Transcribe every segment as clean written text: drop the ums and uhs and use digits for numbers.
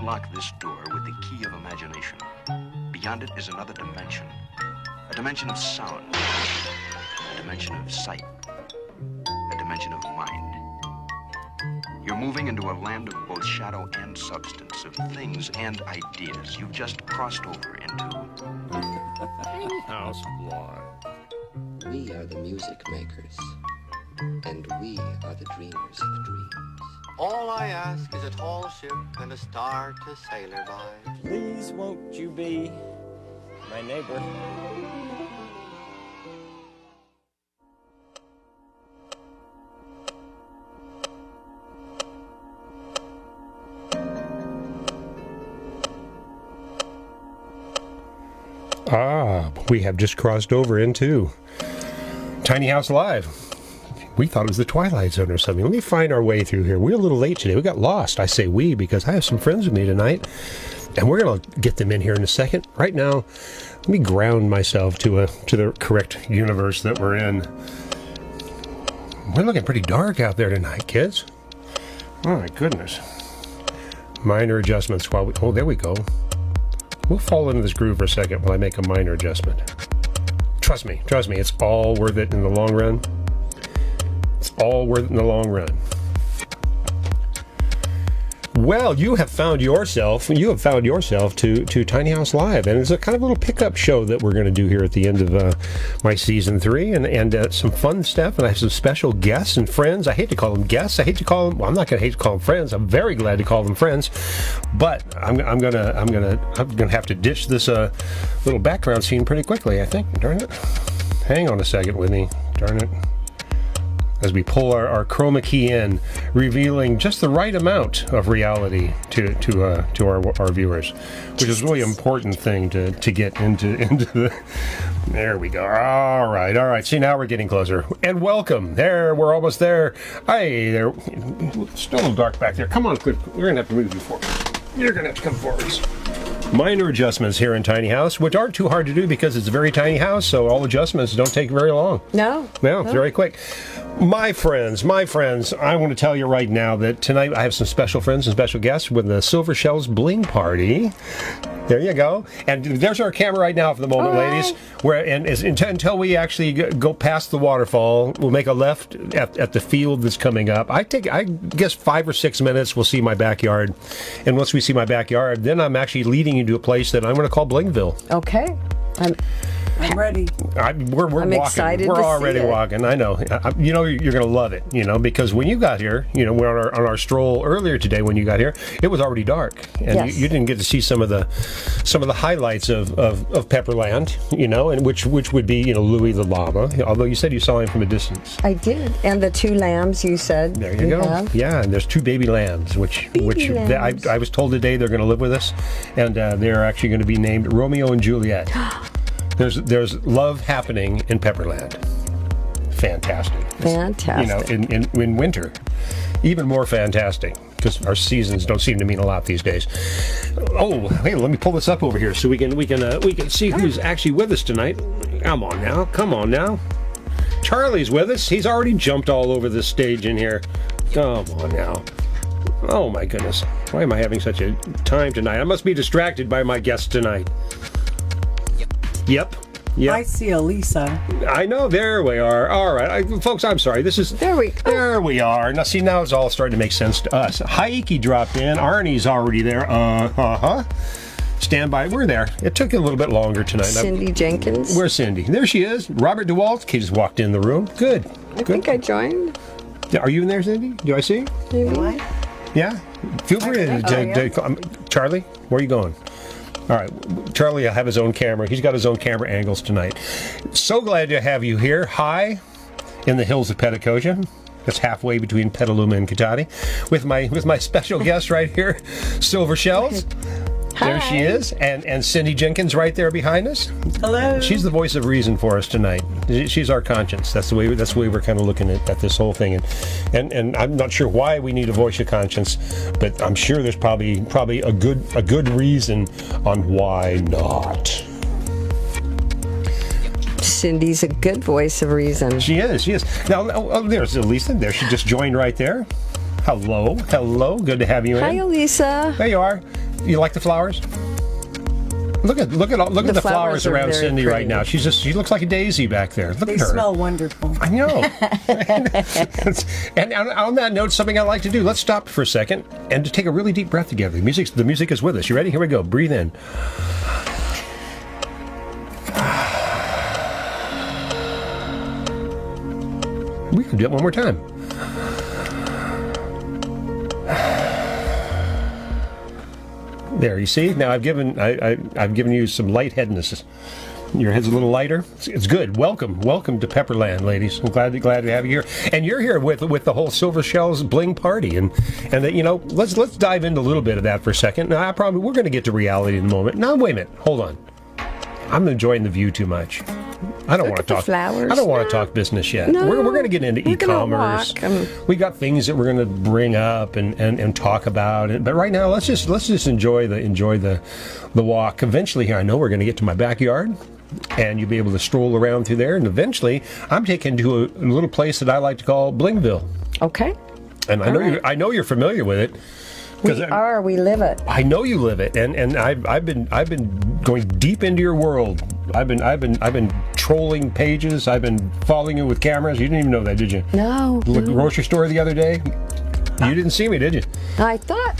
unlock this door with the key of imagination. Beyond it is another dimension. A dimension of sound. A dimension of sight. A dimension of mind. You're moving into a land of both shadow and substance, of things and ideas. You've just crossed over into... Tiny House Live. We are the music makers, and we are the dreamers of dreams. All I ask is a tall ship and a star to sail her by. Please won't you be my neighbor? We have just crossed over into Tiny House Live. We thought it was the Twilight Zone or something. Let me find our way through here. We're a little late today. We got lost. I say we because I have some friends with me tonight, and we're going to get them in here in a second. Right now, let me ground myself to the correct universe that we're in. We're looking pretty dark out there tonight, kids. Oh, my goodness. Minor adjustments while we... Oh, there we go. We'll fall into this groove for a second while I make a minor adjustment. Trust me, it's all worth it in the long run. It's all worth it in the long run. Well, you have found yourself to Tiny House Live, and it's a kind of little pickup show that we're going to do here at the end of my season 3, and some fun stuff, and I have some special guests and friends. I hate to call them guests. I hate to call them. Well, I'm not going to hate to call them friends. I'm very glad to call them friends, but I'm gonna have to ditch this little background scene pretty quickly. I think. Darn it! Hang on a second with me. Darn it. As we pull our chroma key in, revealing just the right amount of reality to our viewers, which is a really important thing to get into the... There we go. All right. See, now we're getting closer. And welcome. There, we're almost there. Hey, there. It's still a little dark back there. Come on, quick. We're going to have to move you forward. You're going to have to come forwards. Minor adjustments here in Tiny House, which aren't too hard to do because it's a very tiny house, so all adjustments don't take very long. No. It's very quick. My friends, I want to tell you right now that tonight I have some special friends and special guests with the Shells Bling Party. There you go. And there's our camera right now for the moment, ladies. Until we actually go past the waterfall, we'll make a left at the field that's coming up. I guess 5 or 6 minutes, we'll see my backyard. And once we see my backyard, then I'm actually leading you to a place that I'm going to call Blingville. Okay. I'm ready. We're walking. Excited. We're already walking. I know. You're going to love it. Because when you got here, we're on our stroll earlier today. When you got here, it was already dark, and yes. you didn't get to see some of the highlights of Pepperland. And which would be Louis the llama. Although you said you saw him from a distance. I did, and the 2 lambs you said. There you go. Have. Yeah, and there's 2 baby lambs, which I was told today they're going to live with us, and they're actually going to be named Romeo and Juliet. There's love happening in Pepperland. Fantastic. In winter, even more fantastic because our seasons don't seem to mean a lot these days. Oh, hey, let me pull this up over here so we can see who's actually with us tonight. Come on now. Charlie's with us. He's already jumped all over the stage in here. Come on now. Oh my goodness. Why am I having such a time tonight? I must be distracted by my guests tonight. Yep. I see Elisa. I know. There we are. All right. Folks, I'm sorry. There we are. Now, see, now it's all starting to make sense to us. Heike dropped in. Arnie's already there. Stand by. We're there. It took a little bit longer tonight. Cindy Jenkins. Where's Cindy? There she is. Robert DeWalt. He just walked in the room. Good. I think I joined. Are you in there, Cindy? Do I see you? Maybe. Yeah? Feel free to Charlie, where are you going? All right, Charlie will have his own camera. He's got his own camera angles tonight. So glad to have you here, high in the hills of Petacosia. That's halfway between Petaluma and Katati. With my special guest right here, Silver Shells. Hi. There she is, and Cindy Jenkins right there behind us. Hello. She's the voice of reason for us tonight. She's our conscience. That's the way we're kind of looking at this whole thing. And I'm not sure why we need a voice of conscience, but I'm sure there's probably a good reason on why not. Cindy's a good voice of reason. She is. Now, there's Elisa. There, she just joined right there. Hello, hello. Good to have you Hi, in. Elisa. There you are. You like the flowers? Look at the flowers are around very Cindy right pretty. now. She looks like a daisy back there. Look They at her. smell wonderful. I know. And on that note, something I like to do. Let's stop for a second and to take a really deep breath together. The music is with us. You ready? Here we go. Breathe in. We can do it one more time. There, you see? Now I've given you some lightheadedness. Your head's a little lighter. It's good. Welcome to Pepperland, ladies. I'm glad to have you here. And you're here with the whole Silver Shells Bling Party, and let's dive into a little bit of that for a second. Now we're going to get to reality in a moment. Now wait a minute, hold on. I'm enjoying the view too much. I don't want to talk flowers. I don't want to talk business yet. No. We're going to get into We're gonna e-commerce. walk, We got things that we're going to bring up and talk about. But right now, let's just enjoy the walk. Eventually, here I know we're going to get to my backyard, and you'll be able to stroll around through there. And eventually, I'm taken to a little place that I like to call Blingville. Okay. And I know you're familiar with it. We live it. I know you live it, and I've been going deep into your world. I've been trolling pages. I've been following you with cameras. You didn't even know that, did you? No. Look, grocery store the other day. You didn't see me, did you? I felt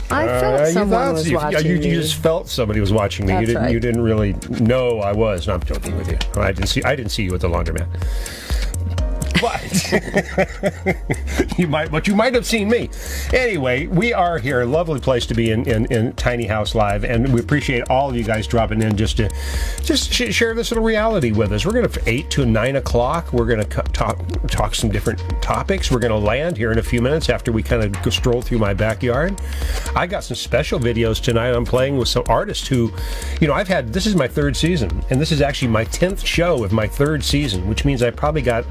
someone was watching you me. just felt somebody was watching me. That's right. You didn't really know I was. No, I'm joking with you. I didn't see you at the laundromat. But you might have seen me. Anyway, we are here. Lovely place to be in Tiny House Live, and we appreciate all of you guys dropping in just to share this little reality with us. We're going to 8 to 9 o'clock. We're going to talk some different topics. We're going to land here in a few minutes after we kind of go stroll through my backyard. I got some special videos tonight. I'm playing with some artists who, this is my third season, and this is actually my 10th show of my third season, which means I probably got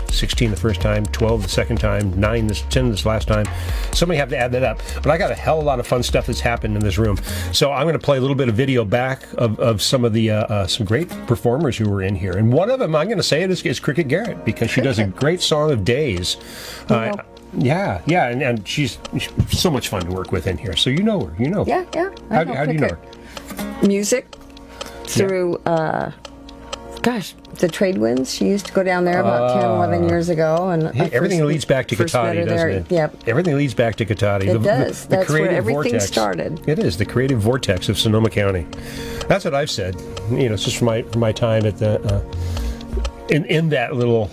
16 the first time, 12 the second time, 10 this last time. Somebody have to add that up. But I got a hell of a lot of fun stuff that's happened in this room. So I'm going to play a little bit of video back of some of the some great performers who were in here. And one of them, I'm going to say it, is Cricket Garrett, because she does a great song of Days. Yeah, and she's so much fun to work with in here. So you know her, Yeah. How do you know her? Music through, the trade winds. She used to go down there about 10, 11 years ago. And Everything leads back to Katati, doesn't it? Yep. Everything leads back to Katati. It does. That's where creative everything vortex. started. It is the creative vortex of Sonoma County. That's what I've said. It's just from my time at the in that little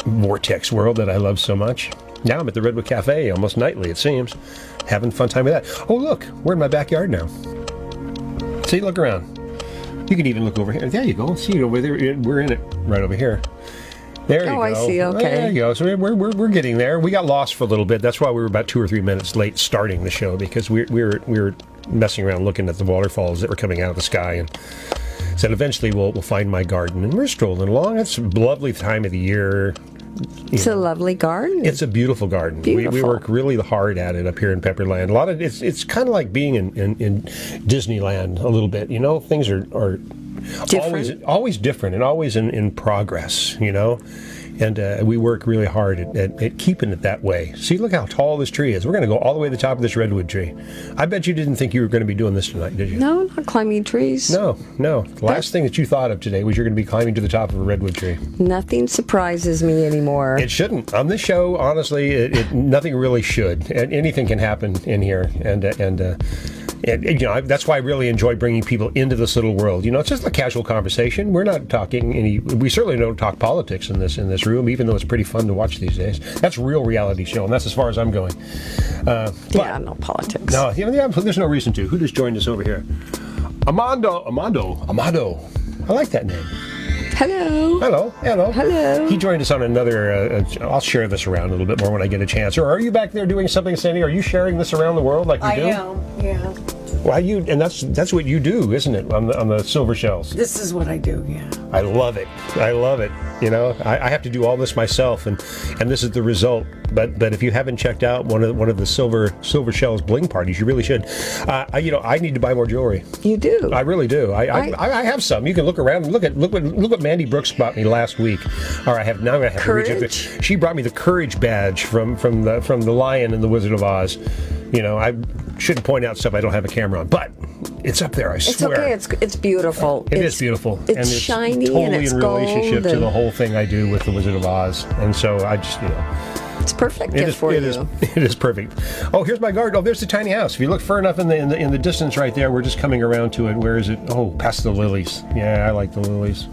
vortex world that I love so much. Now I'm at the Redwood Cafe almost nightly, it seems, having a fun time with that. Oh, look, we're in my backyard now. See, look around. You can even look over here. There you go. See it over there. We're in it right over here. There you go. Oh, I see. Okay. There you go. So we're getting there. We got lost for a little bit. That's why we were about 2 or 3 minutes late starting the show, because we were messing around looking at the waterfalls that were coming out of the sky, and said eventually we'll find my garden, and we're strolling along. It's a lovely time of the year. It's a lovely garden. It's a beautiful garden. Beautiful. We work really hard at it up here in Pepperland. A lot of it's kind of like being in Disneyland a little bit. Things are Different. always different and always in progress. And we work really hard at keeping it that way. See, look how tall this tree is. We're going to go all the way to the top of this redwood tree. I bet you didn't think you were going to be doing this tonight, did you? No, not climbing trees. No. The last thing that you thought of today was you're going to be climbing to the top of a redwood tree. Nothing surprises me anymore. It shouldn't. On this show, honestly, nothing really should. And anything can happen in here. And that's why I really enjoy bringing people into this little world. It's just a casual conversation. We're not talking we certainly don't talk politics in this room, even though it's pretty fun to watch these days. That's a real reality show, and that's as far as I'm going. No politics. No, there's no reason to. Who just joined us over here? Amado. I like that name. Hello. Hello. He joined us on another. I'll share this around a little bit more when I get a chance. Or are you back there doing something, Sandy? Are you sharing this around the world like you do? I am, yeah. Well, and that's what you do, isn't it? On the Silver Shells. This is what I do, yeah. I love it. You know, I have to do all this myself, and this is the result. But if you haven't checked out one of the silver Shells Bling Parties, you really should. I need to buy more jewelry. You do. I really do. I have some. You can look around and look what Mandy Brooks bought me last week. Or now I'm gonna have Courage? to reach it. She brought me the Courage badge from the Lion in the Wizard of Oz. You know, I shouldn't point out stuff I don't have a camera on, but it's up there. I swear. It's okay. It's beautiful. It is beautiful. It's and shiny totally and it's in relationship gold to the whole thing I do with the Wizard of Oz, and so I just it's perfect gift for you. It is perfect. Oh, here's my garden. Oh, there's the tiny house. If you look far enough in the distance right there, we're just coming around to it. Where is it? Oh, past the lilies. Yeah, I like the lilies.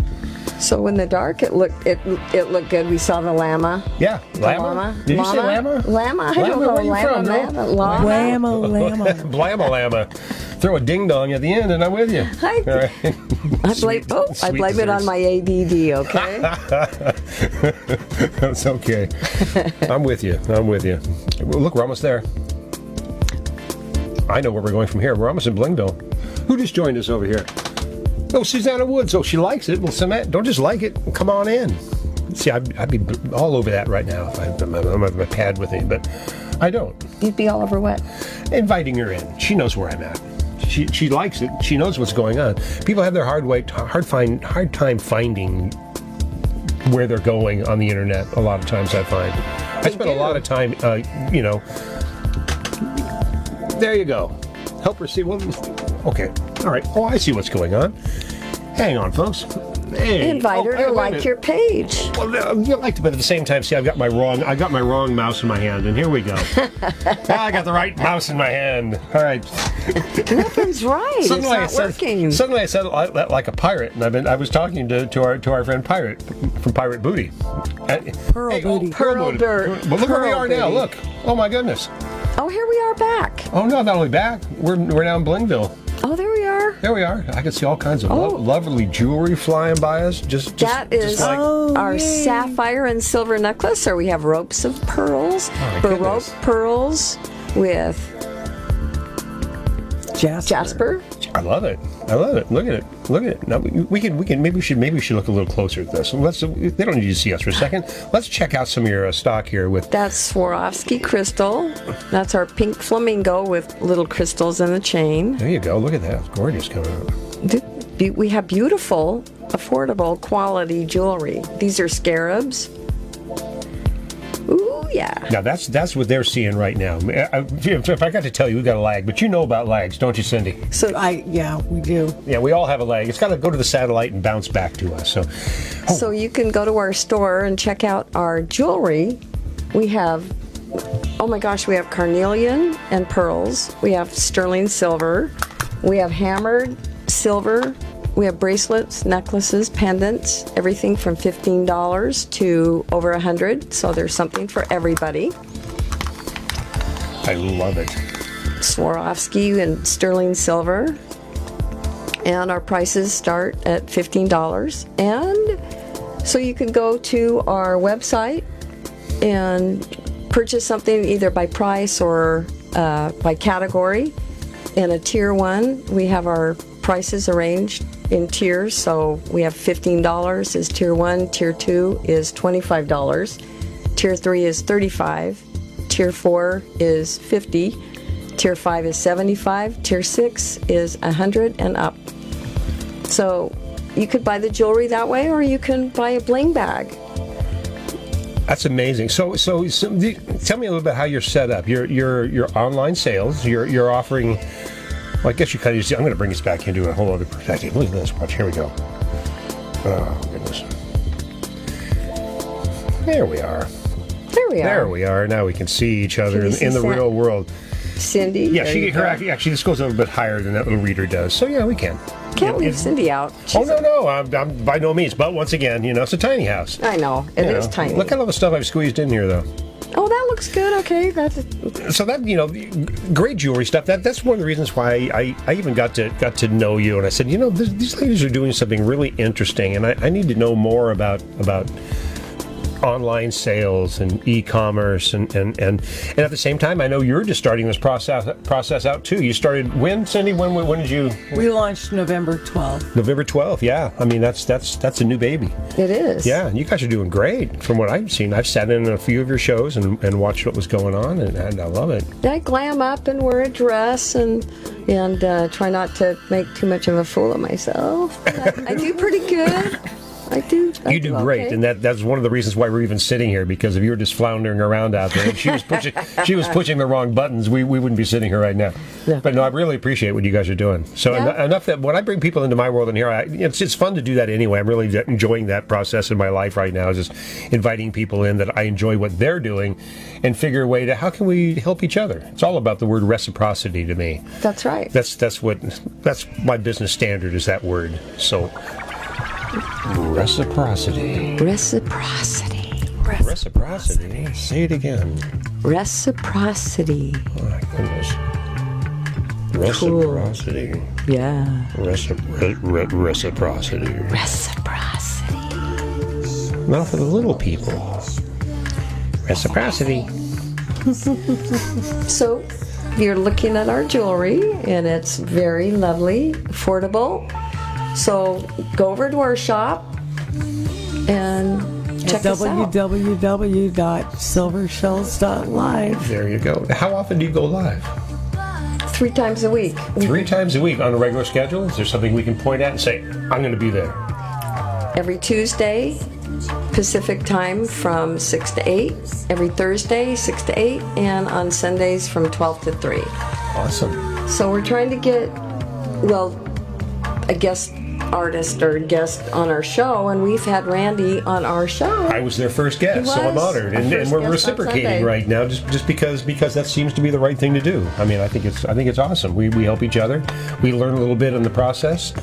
So in the dark, it looked good. We saw the llama. Yeah, llama. Did you say llama? Llama. I don't know. Where you from, girl? Llama. Blama llama. Throw a ding dong at the end, and I'm with you. I blame it on my ADD. Okay. That's okay. I'm with you. Look, we're almost there. I know where we're going from here. We're almost in Blingville. Who just joined us over here? Oh, Susanna Woods. Oh, she likes it. Well, Samantha, don't just like it. Come on in. See, I'd be all over that right now if I had my pad with me, but I don't. You'd be all over what? Inviting her in. She knows where I'm at. She likes it. She knows what's going on. People have their hard time finding where they're going on the internet. A lot of times, I find. I spend a lot of time. There you go. Help her see. Well, okay. All right. Oh, I see what's going on. Hang on, folks. Hey. Invite her to like your page. Well, you liked it, but at the same time, see, I got my wrong mouse in my hand, and here we go. I got the right mouse in my hand. All right. Nothing's right. Suddenly it's not working. Suddenly I said like a pirate, and I was talking to our friend Pirate from Pirate Booty. Pearl Booty. Pearl Booty. Well, look where we are now. Look. Oh my goodness. Oh, here we are back. Oh no, not only back. We're now in Blingville. Oh, there we are. There we are. I can see all kinds of lovely jewelry flying by us. That is our sapphire and silver necklace, or we have ropes of pearls, baroque pearls with jasper. I love it. Look at it. Now we can maybe we should look a little closer at this. They don't need to see us for a second. Let's check out some of your stock here with. That's Swarovski crystal. That's our pink flamingo with little crystals in the chain. There you go. Look at that. It's gorgeous coming out. We have beautiful, affordable, quality jewelry. These are scarabs. Ooh, yeah. Now that's what they're seeing right now. If I got to tell you, we've got a lag, but you know about lags, don't you, Cindy? Yeah, we do. Yeah, we all have a lag. It's got to go to the satellite and bounce back to us. So you can go to our store and check out our jewelry. We have, oh my gosh, we have carnelian and pearls. We have sterling silver. We have hammered silver. We have bracelets, necklaces, pendants, everything from $15 to over $100. So there's something for everybody. I love it. Swarovski and sterling silver. And our prices start at $15. And so you can go to our website and purchase something either by price or by category. In a tier 1, we have our prices arranged in tiers. So we have $15 is tier 1, tier 2 is $25, tier 3 is $35, tier 4 is $50, tier 5 is $75, tier 6 is $100 and up. So you could buy the jewelry that way, or you can buy a bling bag. That's amazing. So tell me a little bit how you're set up. Your online sales. You're offering. Well, I guess you kind of see. I'm going to bring us back into a whole other perspective. Look at this. Watch. Here we go. Oh goodness. There we are. There we are. Now we can see each other in the real world. Cindy. Yeah, actually this goes a little bit higher than that little reader does. So yeah, we can. Can't leave Cindy out. No, I'm by no means. But once again, it's a tiny house. I know it is tiny. Look at all the stuff I've squeezed in here, though. Oh, that looks good. Okay, so that great jewelry stuff. That's one of the reasons why I even got to know you. And I said, these ladies are doing something really interesting, and I need to know more about online sales and e-commerce and at the same time, I know you're just starting this process out too. You started when, Cindy? When did you? We launched November 12th. November 12th. Yeah, I mean that's a new baby. It is. Yeah, you guys are doing great from what I've seen. I've sat in a few of your shows and watched what was going on, and I love it. I glam up and wear a dress and try not to make too much of a fool of myself. I do pretty good. I do. You do great, okay. and that's one of the reasons why we're even sitting here, because if you were just floundering around out there and she was pushing the wrong buttons, we wouldn't be sitting here right now. Yeah. But no, I really appreciate what you guys are doing. So enough that when I bring people into my world in here, it's fun to do that anyway. I'm really enjoying that process in my life right now, just inviting people in that I enjoy what they're doing and figure a way to how can we help each other. It's all about the word reciprocity to me. That's right. That's my business standard is that word. So reciprocity. Reciprocity. Reciprocity. Say it again. Reciprocity. Oh my goodness. Reciprocity. Cool. Yeah. Reciprocity. Reciprocity. Not for the little people. Reciprocity. So, you're looking at our jewelry, and it's very lovely, affordable. So, go over to our shop and check us out. www.silvershells.live. There you go. How often do you go live? 3 times a week. 3 times a week on a regular schedule? Is there something we can point at and say, I'm going to be there? Every Tuesday, Pacific time from 6 to 8. Every Thursday, 6 to 8. And on Sundays from 12 to 3. Awesome. So we're trying to get, a guest artist or guest on our show, and we've had Randy on our show. I was their first guest, so I'm honored, and we're reciprocating right now, just because that seems to be the right thing to do. I mean, I think it's awesome. We help each other. We learn a little bit in the process,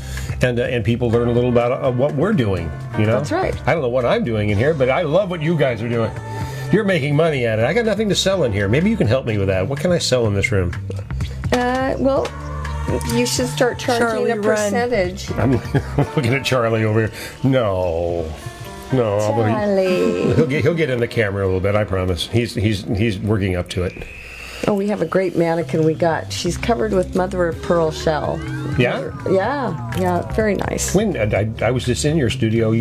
and people learn a little about what we're doing. You know, that's right. I don't know what I'm doing in here, but I love what you guys are doing. You're making money at it. I got nothing to sell in here. Maybe you can help me with that. What can I sell in this room? You should start charging Charlie, a percentage. I'm looking at Charlie over here. No. Charlie. He'll get in the camera a little bit. I promise. He's working up to it. Oh, we have a great mannequin we got. She's covered with mother of pearl shell. Yeah? Yeah, very nice. When I was just in your studio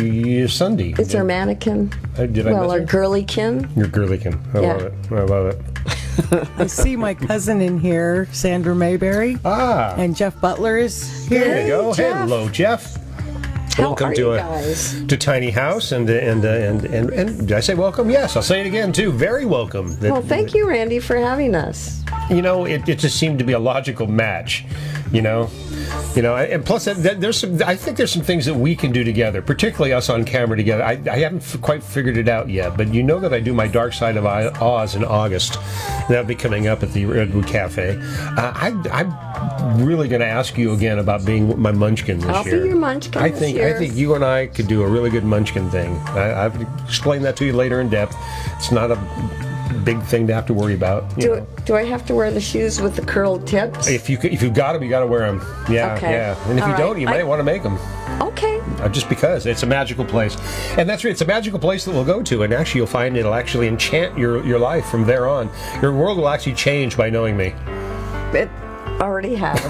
Sunday. It's our mannequin. Did I miss our her? girlykin. Your girlykin. I love it. I see my cousin in here, Sandra Mayberry. And Jeff Butler is here. There you go. Jeff. Hello, Jeff. Welcome are to you guys? to Tiny House and did I say welcome? Yes, I'll say it again too. Very welcome. Well, thank you, Randy, for having us. You know, it just seemed to be a logical match. You know, and plus I think there's some things that we can do together, particularly us on camera together. I haven't quite figured it out yet, but you know that I do my Dark Side of Oz in August. That'll be coming up at the Redwood Cafe. I'm really going to ask you again about being my Munchkin this year. I'll be your Munchkin I this think year. you and I could do a really good Munchkin thing. I've explained that to you later in depth. It's not a big thing to have to worry about. Do I have to wear the shoes with the curled tips? If you've got them, you got to wear them. Yeah, Okay. yeah. And if All you don't, right. you might want to make them. Okay. Just because it's a magical place, and that's right. It's a magical place that we'll go to, and actually, you'll find it'll actually enchant your life from there on. Your world will actually change by knowing me. It already has.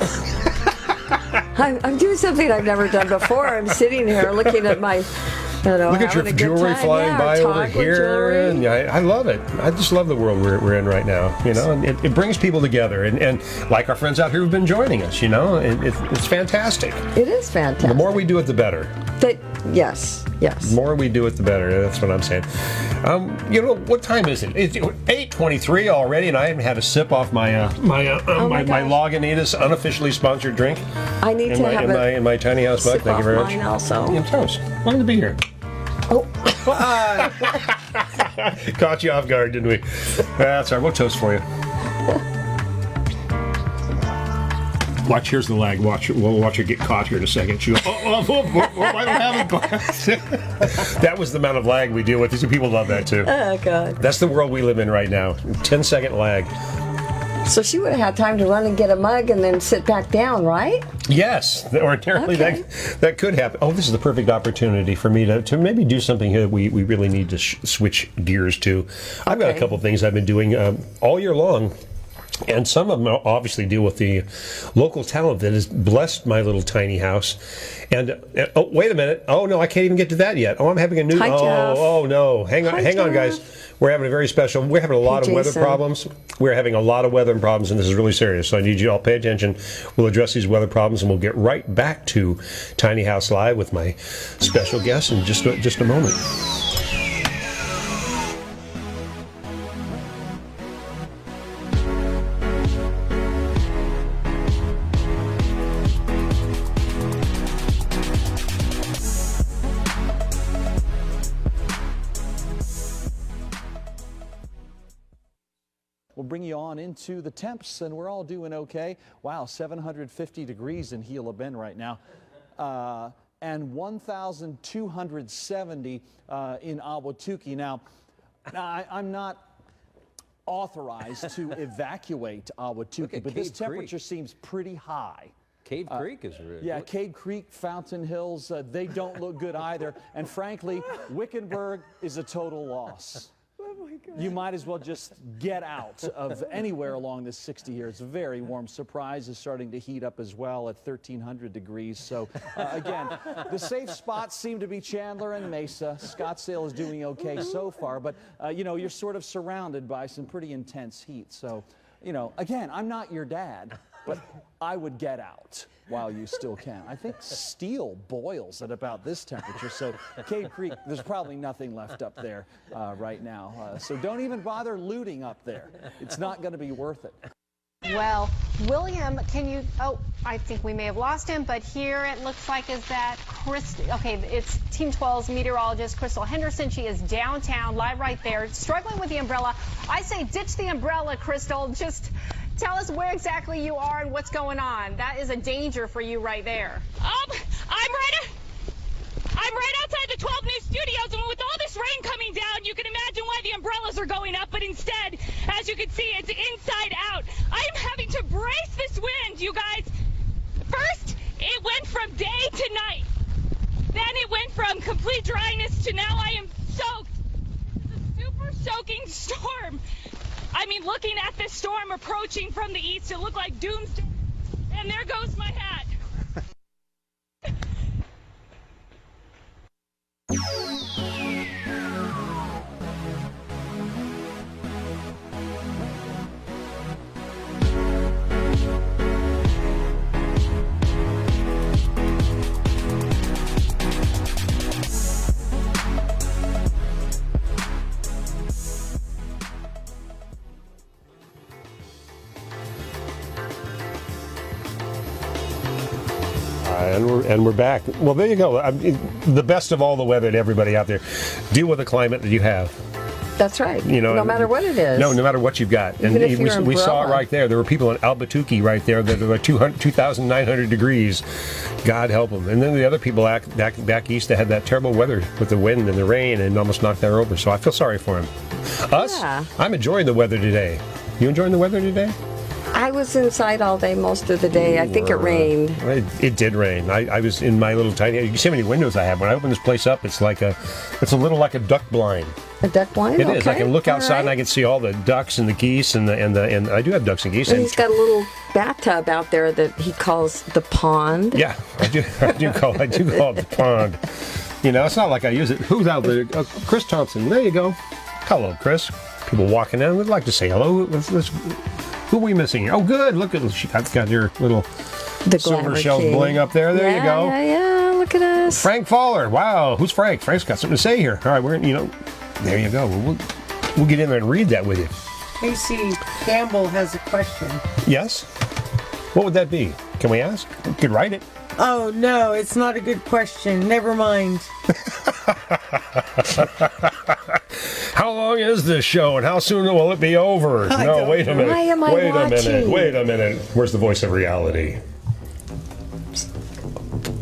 I'm doing something I've never done before. I'm sitting here looking at my. Look at your having a good jewelry time. flying by talk over with here, jewelry. and I love it. I just love the world we're in right now. You know, and it brings people together, and like our friends out here who've been joining us. You know, it's fantastic. It is fantastic. The more we do it, the better. Yes. The more we do it, the better. That's what I'm saying. You know, what time is it? It's 8:23 already, and I haven't had a sip off my my Lagunitas unofficially sponsored drink. I need to have in my tiny house mug. sip Thank you very off much. mine also. Yeah, toast. Wanted to be here. Oh. Caught you off guard, didn't we? That's all right. We'll toast for you. Watch, here's the lag. We'll watch her get caught here in a second. She goes, I don't have a glass. That was the amount of lag we deal with. These people love that too. Oh, God. That's the world we live in right now. 10-second lag. So she would have had time to run and get a mug and then sit back down, right? Yes, ordinarily Okay. that could happen. Oh, this is the perfect opportunity for me to maybe do something here we really need to switch gears to. I've got a Okay. couple of things I've been doing all year long. And some of them obviously deal with the local talent that has blessed my little tiny house. And oh, wait a minute! Oh no, I can't even get to that yet. Oh, I'm having a new. Hi, Jeff. Oh no! Hang on, Hi, guys. Jeff. We're having a very special. We're having a lot of weather Jason. problems. We're having a lot of weather problems, and this is really serious. So I need you all to pay attention. We'll address these weather problems, and we'll get right back to Tiny House Live with my special guest in just a moment. We'll bring you on into the temps, and we're all doing okay. Wow, 750 degrees in Gila Bend right now, and 1,270 in Ahwatukee. Now, I'm not authorized to evacuate Ahwatukee, but this Cade temperature Creek. seems pretty high. Cade Creek is really Yeah, Cade Creek, Fountain Hills, they don't look good either. And frankly, Wickenburg is a total loss. You might as well just get out of anywhere along this 60 here. It's very warm. Surprise is starting to heat up as well at 1,300 degrees. So again, the safe spots seem to be Chandler and Mesa. Scottsdale is doing okay so far, but you know, you're sort of surrounded by some pretty intense heat. So, you know, again, I'm not your dad, but I would get out while you still can. I think steel boils at about this temperature, so Cade Creek, there's probably nothing left up there right now. So don't even bother looting up there. It's not going to be worth it. Well, William, can you, oh, I think we may have lost him, but here it looks like is that it's Team 12's meteorologist, Crystal Henderson. She is downtown, live right there, struggling with the umbrella. I say ditch the umbrella, Crystal. Just tell us where exactly you are and what's going on. That is a danger for you right there. I'm right outside the 12 News studios, and with all this rain coming down, you can imagine why the umbrellas are going up, but instead, as you can see, it's inside out. I am having to brace this wind, you guys. First, it went from day to night. Then it went from complete dryness to now I am soaked. It's a super soaking storm. I mean, looking at this storm approaching from the east, it looked like doomsday. And there goes my hat. And we're back. Well, there you go. The best of all the weather to everybody out there. Deal with the climate that you have. That's right. You know, no matter what it is. No matter what you've got. Even if we your saw it umbrella. right there. There were people in Ahwatukee right there that were 2,900 degrees. God help them. And then the other people back east that had that terrible weather with the wind and the rain and almost knocked that over. So I feel sorry for them. Us, Yeah. I'm enjoying the weather today. You enjoying the weather today? I was inside all day most of the day. I think it rained. It did rain. I was in my little tiny. You can see how many windows I have. When I open this place up, it's a little like a duck blind. A duck blind? It is. I Okay. can look All and I right. can see all the ducks and the geese and I do have ducks and geese. And he's got a little bathtub out there that he calls the pond. Yeah, I do call it the pond. You know, it's not like I use it. Who's out there? Chris Thompson. There you go. Hello, Chris. People walking in. We'd like to say hello. Who are we missing here? Oh, good. Look at I've got your little The silver glamour Shells king. Bling up there. There you go. Yeah. Look at us. Frank Fowler. Wow, who's Frank? Frank's got something to say here. All right, there you go. We'll get in there and read that with you. Casey Campbell has a question. Yes? What would that be? Can we ask? We could write it. Oh, no, it's not a good question. Never mind. How long is this show and how soon will it be over? No, wait a minute. Why am I watching? Wait a minute. Where's the voice of reality?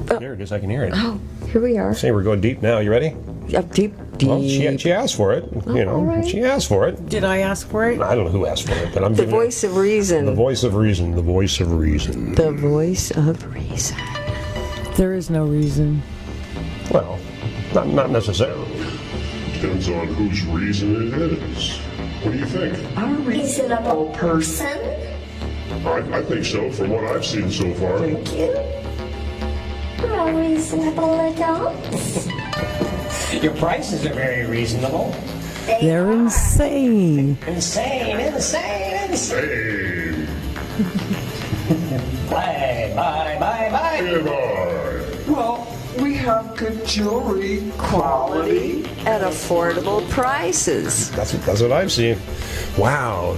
There it is. I can hear it. Oh, here we are. See, we're going deep now. You ready? Up deep. Well, she asked for it. You know, right. She asked for it. Did I ask for it? I don't know who asked for it, but I'm The giving it- voice of reason. The voice of reason. The voice of reason. The voice of reason. There is no reason. Well, not necessarily. Depends on whose reason it is. What do you think? A reasonable person? I think so, from what I've seen so far. Thank you. A reasonable adults? Your prices are very reasonable. They're insane. Insane. Hey, Bye. goodbye. Well, we have good jewelry, quality. At affordable prices. That's what I've seen. Wow.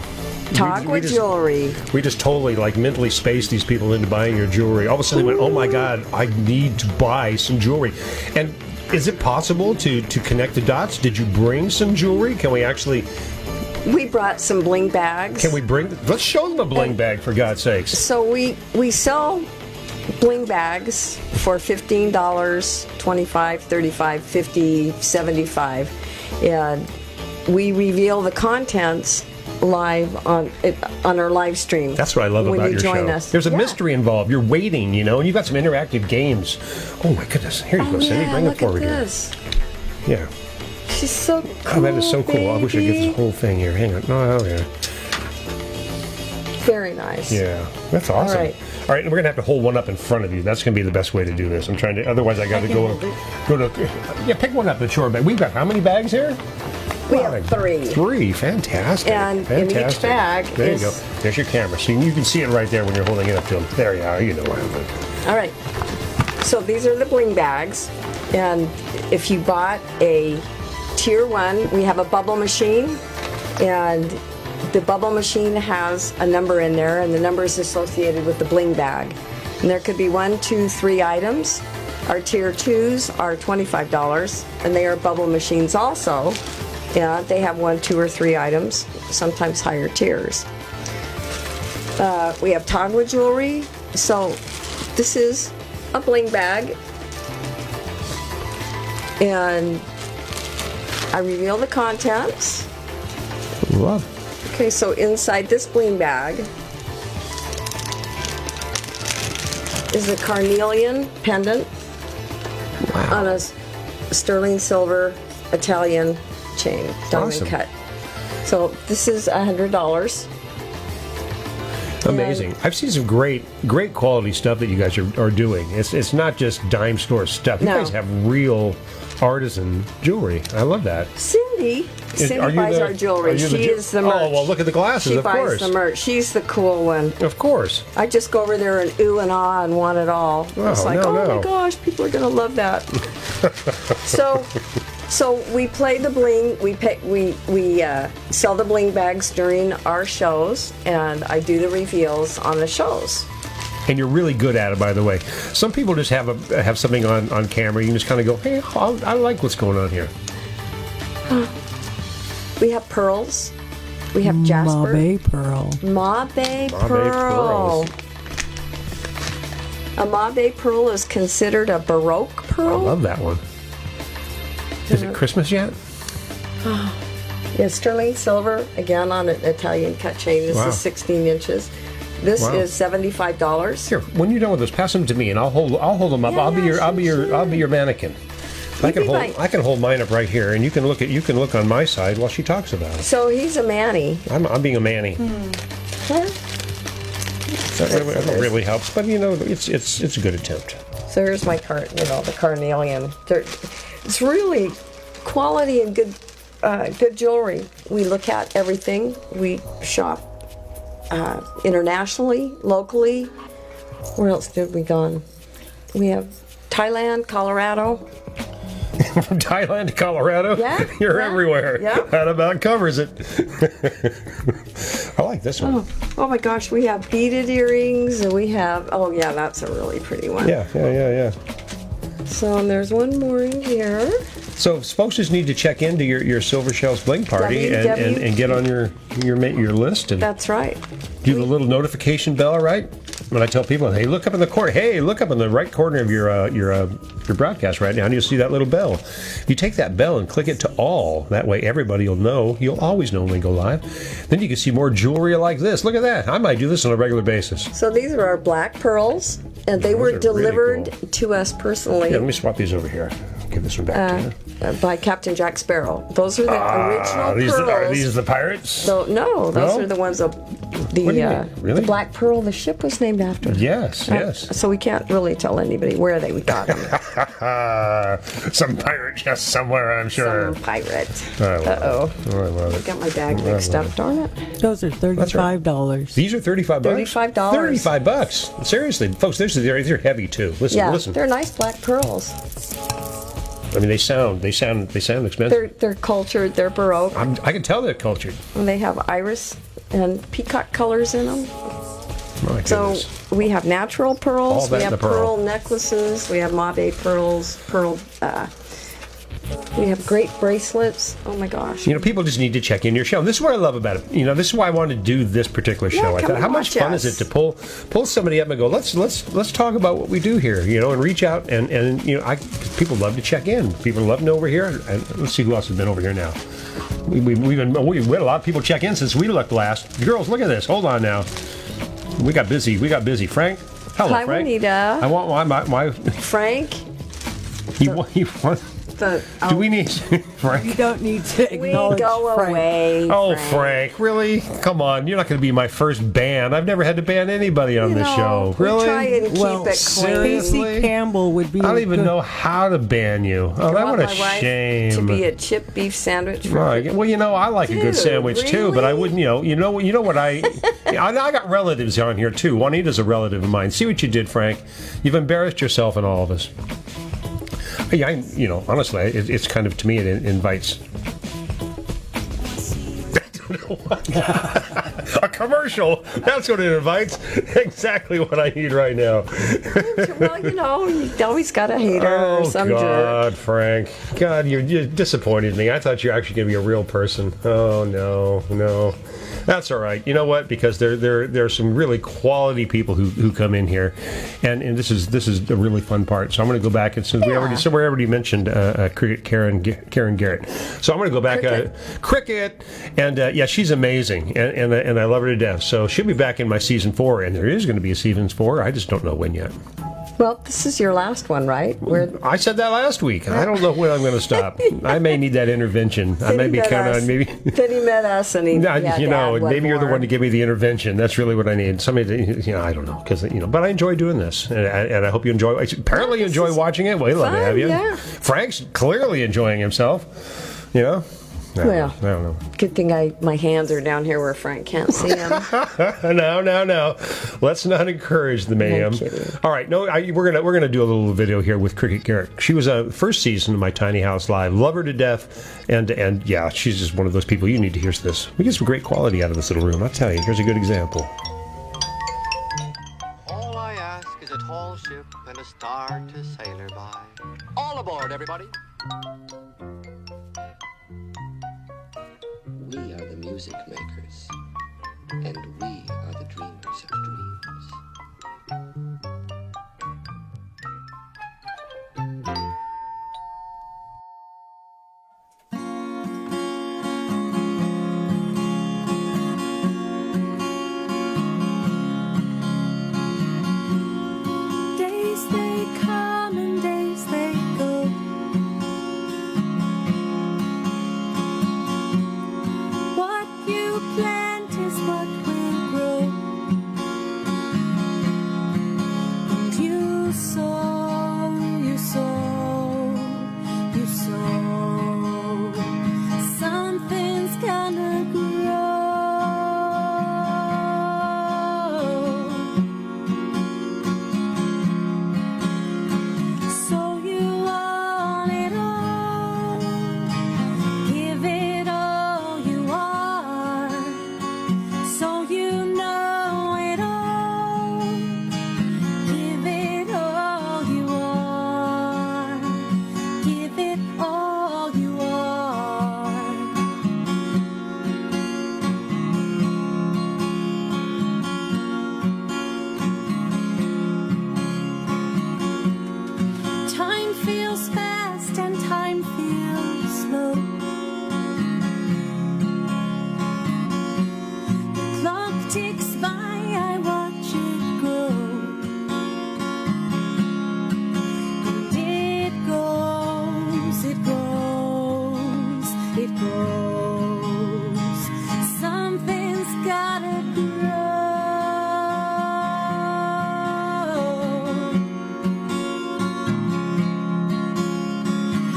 Talk We with just- jewelry. We just totally mentally spaced these people into buying your jewelry. All of a sudden they went, oh my God, I need to buy some jewelry. And is it possible to connect the dots? Did you bring some jewelry? Can we actually... We brought some bling bags. Can we bring... Let's show them a bling bag, for God's sakes. So we sell bling bags for $15, $25, $35, $50, $75. And we reveal the contents live on our live stream. That's what I love when about you your join show. us. There's a Yeah. mystery involved. You're waiting, and you've got some interactive games. Oh my goodness. Here you go, Cindy. Yeah, Bring it look forward at here. this. Yeah. She's so cool. Oh, that is so cool. I wish I could get baby. this whole thing here. Hang on. Oh, yeah. Very nice. Yeah, that's awesome. All right. All right, and we're gonna have to hold one up in front of you. That's gonna be the best way to do this. I'm trying to. Otherwise, I got to go to. Yeah, pick one up. The chore bag. We've got how many bags here? We have 3. 3. Fantastic. And in each Fantastic. bag There is- you go. There's your camera, so you can see it right there when you're holding it up to them. There you are. You know what I'm doing. All right. So these are the bling bags. And if you bought a tier 1, we have a bubble machine. And the bubble machine has a number in there, and the number is associated with the bling bag. And there could be 1, 2, 3 items. Our tier 2s are $25, and they are bubble machines also. Yeah, they have 1, 2, or 3 items, sometimes higher tiers. We have Tagua jewelry. So this is a bling bag. And I reveal the contents. Love. Okay, so inside this bling bag is a carnelian pendant on a sterling silver Italian chain, diamond Awesome. cut. So this is $100. Amazing. I've seen some great quality stuff that you guys are doing. It's not just dime store stuff. You No. guys have real artisan jewelry. I love that. Cindy Are you buys the- our jewelry. are you She Jew- is the merch. Oh, well, look at the glasses, She of buys course. the merch. She's the cool one. Of course. I just go over there and ooh and ah and want it all. It's Oh, like, no, oh no. my gosh, people are gonna love that. So we play the bling. We sell the bling bags during our shows, and I do the reveals on the shows. And you're really good at it, by the way. Some people just have something on camera. You can just kind of go, hey, I like what's going on here. We have pearls. We have jasper. Mabe pearl. Mabe pearl. pearls. A Mabe pearl is considered a Baroque I pearl. love that one. Is it Christmas yet? Yeah, sterling silver, again on an Italian cut chain. This Wow. is 16 inches. This Wow. is $75. Here, when you're done with this, pass them to me, and I'll hold them up. Yeah, I'll be sure. your mannequin. I can hold mine up right here, and you can look on my side while she talks about it. So he's a Manny. I'm being a Manny. Huh? That really helps, but it's a good attempt. So here's my the carnelian. It's really quality and good jewelry. We look at everything. We shop internationally, locally. Where else did we go? We have Thailand, Colorado. From Thailand to Colorado? Yeah, You're yeah, everywhere. yeah. That about covers it. I like this one. Oh my gosh, we have beaded earrings, and we have, oh yeah, that's a really pretty one. Yeah. So and there's one more in here. So folks just need to check into your Silver Shells Bling Party and get on your list and That's right. do the little notification bell, right? when I tell people, hey, look up in the corner. Hey, look up in the right corner of your broadcast right now, and you'll see that little bell. If you take that bell and click it to all, that way everybody will know. You'll always know when we go live. Then you can see more jewelry like this. Look at that. I might do this on a regular basis. So these are our black pearls, and they were delivered really cool. to us personally. Yeah, let me swap these over here. Give this one back to you. By Captain Jack Sparrow. Those are the original pearls. Are these the pirates? No, those are the ones of Really? the Black Pearl. The ship was named after. Yes, yes. So we can't really tell anybody where we got them. Some pirate just somewhere, I'm sure. Some pirate. I love I got my bag mixed up. Darn it. Those are $35. These are $35. $35. $35. Seriously, folks. These are heavy too. Listen. They're nice black pearls. I mean, they sound expensive. They're cultured. They're Baroque. I can tell they're cultured. And they have iris and peacock colors in them. My So goodness. we have natural All pearls. that We in have the pearl. pearl necklaces. We have mauve pearls. We have great bracelets. Oh my gosh. You know, people just need to check in your show. This is what I love about it. You know, this is why I wanted to do this particular show. I come thought, and how much watch fun us. is it to pull somebody up and go, let's talk about what we do here, you know, and reach out and you know, people love to check in. People love to know over here. And let's see who else has been over here now. We had a lot of people check in since we looked last. Girls, look at this. Hold on now. We got busy. Frank. Hello, Hi, Frank. Juanita. I want my Frank. You want. Do we need Frank? You don't need to acknowledge go Frank. away. Oh, Frank, really? Come on, you're not going to be my first ban. I've never had to ban anybody on this show. We Really? try and keep it clean. seriously? Casey Campbell would be. I don't even know how to ban you. Oh, that Want what a my wife shame. To be a chip beef sandwich. For Right. Well, you know, I like a good Dude, sandwich too, but I wouldn't. You know what I got relatives on here too. Juanita's a relative of mine. See what you did, Frank. You've embarrassed yourself and all of us. Yeah, honestly, it's kind of, to me, it invites. A commercial. That's what it invites. Exactly what I need right now. Well, you always got a hater or some jerk. God, Frank. God, you disappointed me. I thought you were actually going to be a real person. Oh, no. That's all right. You know what? Because there are some really quality people who come in here, and this is a really fun part. So I'm going to go back, and since we already mentioned Cricket Karen Garrett, so I'm going to go back Cricket, and yeah, she's amazing, and I love her to death. So she'll be back in my season 4, and there is going to be a season 4. I just don't know when yet. Well, this is your last one, right? I said that last week. I don't know when I'm going to stop. I may need that intervention. I may be counting on maybe. Then he met us, and he. Maybe you're the one to give me the intervention. That's really what I need. Somebody, I don't know, because But I enjoy doing this, and I hope you enjoy. Apparently, you enjoy watching it. Well, love to have you. Yeah. Frank's clearly enjoying himself. Well, I don't know. Good thing my hands are down here where Frank can't see them. No. Let's not encourage the mayhem. All right, we're gonna do a little video here with Cricket Garrett. She was a first season of my Tiny House Live. Love her to death, and yeah, she's just one of those people. You need to hear this. We get some great quality out of this little room. I'll tell you. Here's a good example. All I ask is a tall ship and a star to sail her by. All aboard, everybody. We are the music makers, and we are the dreamers of dreams. Days they come and days they go. What you plant is what will grow. Something's gotta grow.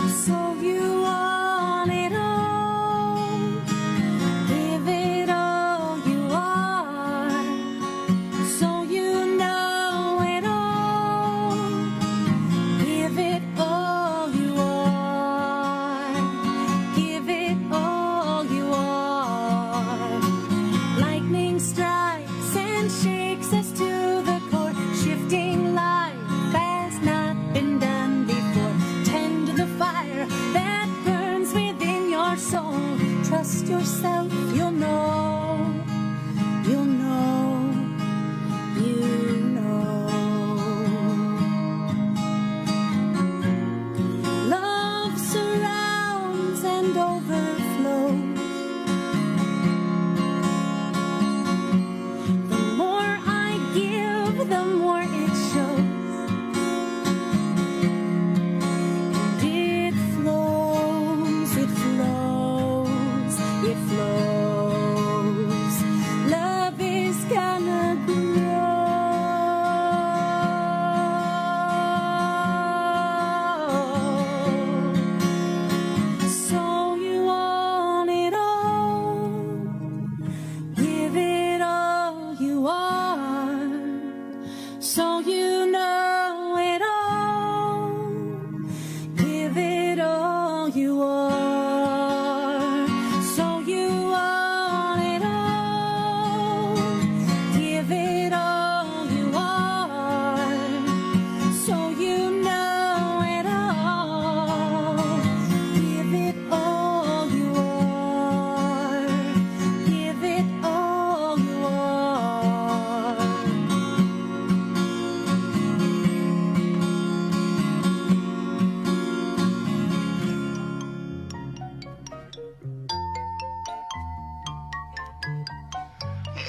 So you want it all. Give it all you are. So you know it all. Give it all you are. Give it all you are. Lightning strikes and shakes us to the core. Shifting life has not been done before. Tend the fire that burns within your soul. Trust yourself, you'll know. You'll know. You know. Love surrounds and overflows. The more I give, the more it shows. And it flows, it flows, it flows. Love is gonna grow. So you want it all. Give it all you are. So you know it all. Give it all you are. So you want it all. Give it all you are. So you know it all. Give it all you are. Give it all you are.